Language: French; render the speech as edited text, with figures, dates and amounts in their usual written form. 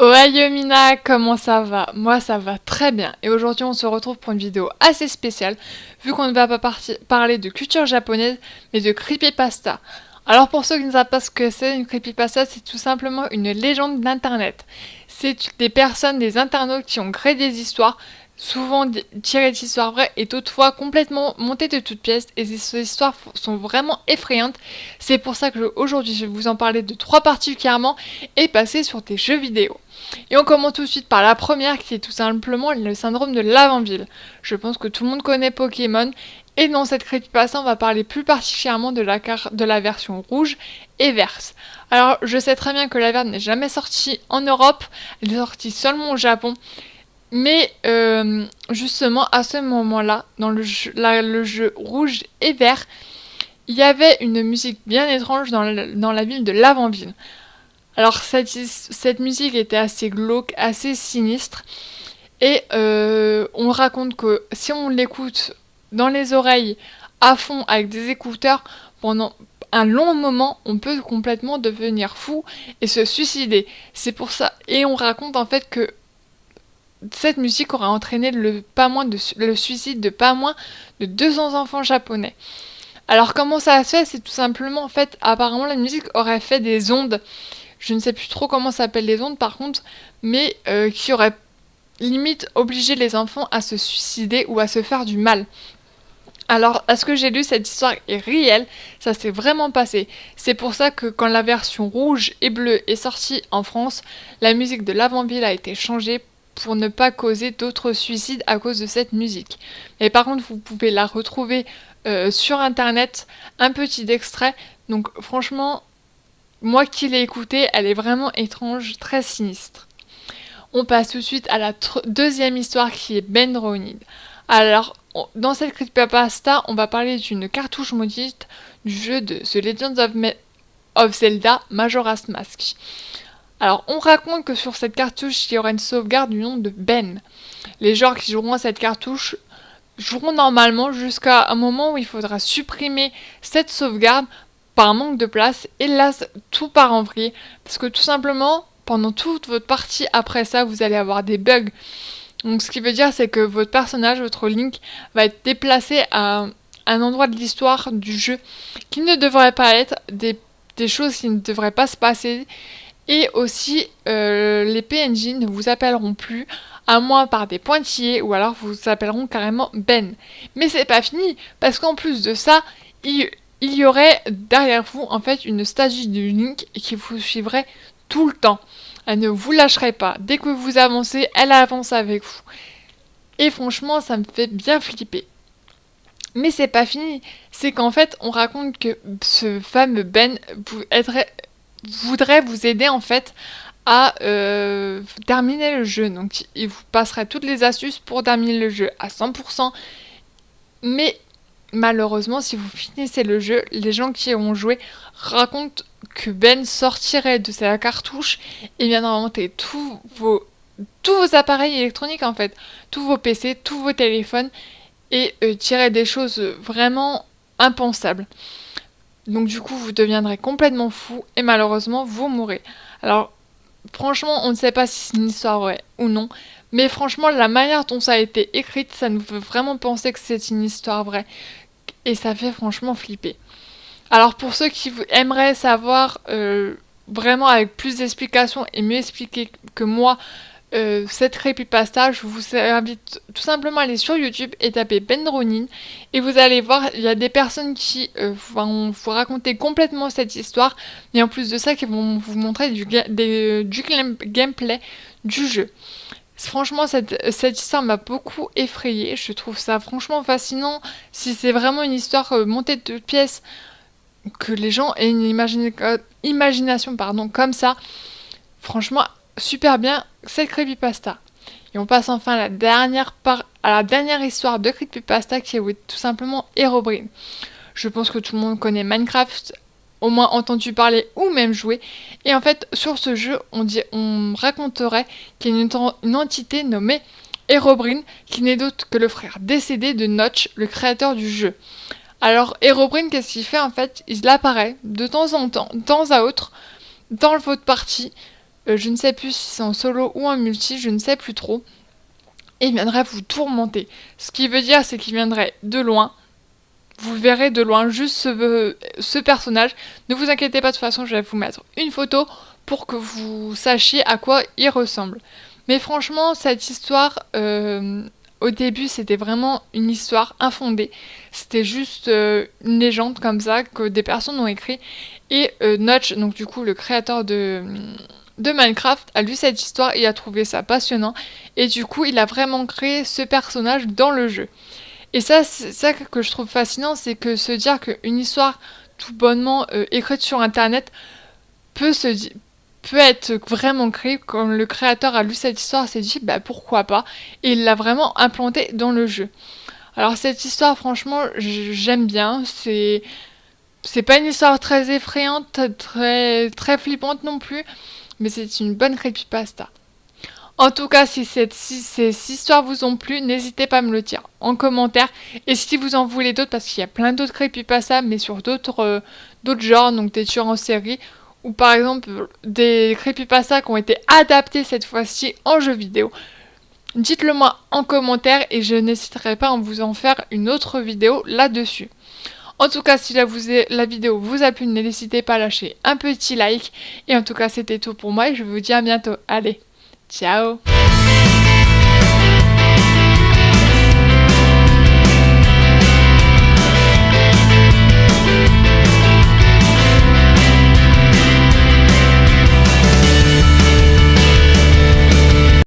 Ouais Yomina, comment ça va? Moi ça va très bien et aujourd'hui on se retrouve pour une vidéo assez spéciale vu qu'on ne va pas parler de culture japonaise mais de creepypasta. Alors pour ceux qui ne savent pas ce que c'est une creepypasta, c'est tout simplement une légende d'internet. C'est des personnes, des internautes qui ont créé des histoires, souvent tirées d'histoires vraies et toutefois complètement montées de toutes pièces et ces histoires sont vraiment effrayantes. C'est pour ça que aujourd'hui je vais vous en parler de trois particulièrement et passer sur des jeux vidéo. Et on commence tout de suite par la première qui est tout simplement le syndrome de Laventille. Je pense que tout le monde connaît Pokémon et dans cette creepypasta on va parler plus particulièrement de la version rouge et verte. Alors je sais très bien que la verte n'est jamais sortie en Europe, elle est sortie seulement au Japon. Mais justement à ce moment-là, dans le jeu rouge et vert, il y avait une musique bien étrange dans la ville de Laventille. Alors cette musique était assez glauque, assez sinistre, et on raconte que si on l'écoute dans les oreilles à fond avec des écouteurs pendant un long moment, on peut complètement devenir fou et se suicider. C'est pour ça, et on raconte en fait que cette musique aurait entraîné le suicide de pas moins de 200 enfants japonais. Alors comment ça se fait? C'est tout simplement en fait, apparemment la musique aurait fait des ondes, je ne sais plus trop comment s'appellent les ondes par contre, mais qui auraient limite obligé les enfants à se suicider ou à se faire du mal. Alors, à ce que j'ai lu, cette histoire est réelle, ça s'est vraiment passé. C'est pour ça que quand la version rouge et bleue est sortie en France, la musique de Laventille a été changée pour ne pas causer d'autres suicides à cause de cette musique. Mais par contre, vous pouvez la retrouver sur internet, un petit extrait. Donc franchement, moi qui l'ai écoutée, elle est vraiment étrange, très sinistre. On passe tout de suite à la deuxième histoire qui est Ben Ronin. Alors, dans cette creepypasta, on va parler d'une cartouche maudite du jeu de The Legend of Zelda Majora's Mask. Alors, on raconte que sur cette cartouche, il y aura une sauvegarde du nom de Ben. Les joueurs qui joueront à cette cartouche joueront normalement jusqu'à un moment où il faudra supprimer cette sauvegarde par manque de place, et là, tout part en vrille. Parce que tout simplement, pendant toute votre partie après ça, vous allez avoir des bugs. Donc ce qui veut dire, c'est que votre personnage, votre Link, va être déplacé à un endroit de l'histoire du jeu qui ne devrait pas être, des choses qui ne devraient pas se passer. Et aussi, les PNJ ne vous appelleront plus, à moins par des pointillés, ou alors vous appelleront carrément Ben. Mais c'est pas fini, parce qu'en plus de ça, il y aurait derrière vous en fait une statue de Link qui vous suivrait tout le temps. Elle ne vous lâcherait pas. Dès que vous avancez, elle avance avec vous. Et franchement, ça me fait bien flipper. Mais c'est pas fini. C'est qu'en fait, on raconte que ce fameux Ben voudrait vous aider en fait à terminer le jeu. Donc il vous passerait toutes les astuces pour terminer le jeu à 100%. Mais malheureusement, si vous finissez le jeu, les gens qui ont joué racontent que Ben sortirait de sa cartouche et viendra monter tous vos appareils électroniques en fait, tous vos PC, tous vos téléphones et tirer des choses vraiment impensables. Donc du coup, vous deviendrez complètement fou et malheureusement, vous mourrez. Alors, franchement, on ne sait pas si c'est une histoire vraie ou non, mais franchement, la manière dont ça a été écrit, ça nous fait vraiment penser que c'est une histoire vraie. Et ça fait franchement flipper. Alors pour ceux qui aimeraient savoir vraiment avec plus d'explications et mieux expliquer que moi cette creepypasta, je vous invite tout simplement à aller sur YouTube et taper Ben Ronin et vous allez voir, il y a des personnes qui vont vous raconter complètement cette histoire, et en plus de ça qui vont vous montrer du gameplay du jeu. Franchement, cette histoire m'a beaucoup effrayée. Je trouve ça franchement fascinant. Si c'est vraiment une histoire montée de toutes pièces, que les gens aient une imagination comme ça, franchement, super bien cette creepypasta. Et on passe enfin à la dernière histoire de creepypasta qui est tout simplement Herobrine. Je pense que tout le monde connaît Minecraft, au moins entendu parler ou même joué. Et en fait, sur ce jeu, on raconterait qu'il y a une entité nommée Herobrine, qui n'est d'autre que le frère décédé de Notch, le créateur du jeu. Alors, Herobrine, qu'est-ce qu'il fait en fait? Il apparaît de temps à autre dans votre partie je ne sais plus si c'est en solo ou en multi, je ne sais plus trop. Et il viendrait vous tourmenter. Ce qui veut dire, c'est qu'il viendrait de loin. Vous verrez de loin juste ce personnage. Ne vous inquiétez pas, de toute façon, je vais vous mettre une photo pour que vous sachiez à quoi il ressemble. Mais franchement, cette histoire, au début, c'était vraiment une histoire infondée. C'était juste une légende comme ça que des personnes ont écrit. Et Notch, donc du coup le créateur de Minecraft, a lu cette histoire et a trouvé ça passionnant. Et du coup, il a vraiment créé ce personnage dans le jeu. Et ça, c'est ça que je trouve fascinant, c'est que se dire qu'une histoire tout bonnement écrite sur Internet peut se di- peut être vraiment créée quand le créateur a lu cette histoire, s'est dit bah pourquoi pas, et il l'a vraiment implantée dans le jeu. Alors cette histoire, franchement, j'aime bien. C'est pas une histoire très effrayante, très flippante non plus, mais c'est une bonne creepypasta. En tout cas, si ces histoires vous ont plu, n'hésitez pas à me le dire en commentaire. Et si vous en voulez d'autres, parce qu'il y a plein d'autres creepypasta, mais sur d'autres genres, donc des tueurs en série, ou par exemple des creepypasta qui ont été adaptés cette fois-ci en jeu vidéo, dites-le moi en commentaire et je n'hésiterai pas à vous en faire une autre vidéo là-dessus. En tout cas, si la vidéo vous a plu, n'hésitez pas à lâcher un petit like. Et en tout cas, c'était tout pour moi et je vous dis à bientôt. Allez, ciao!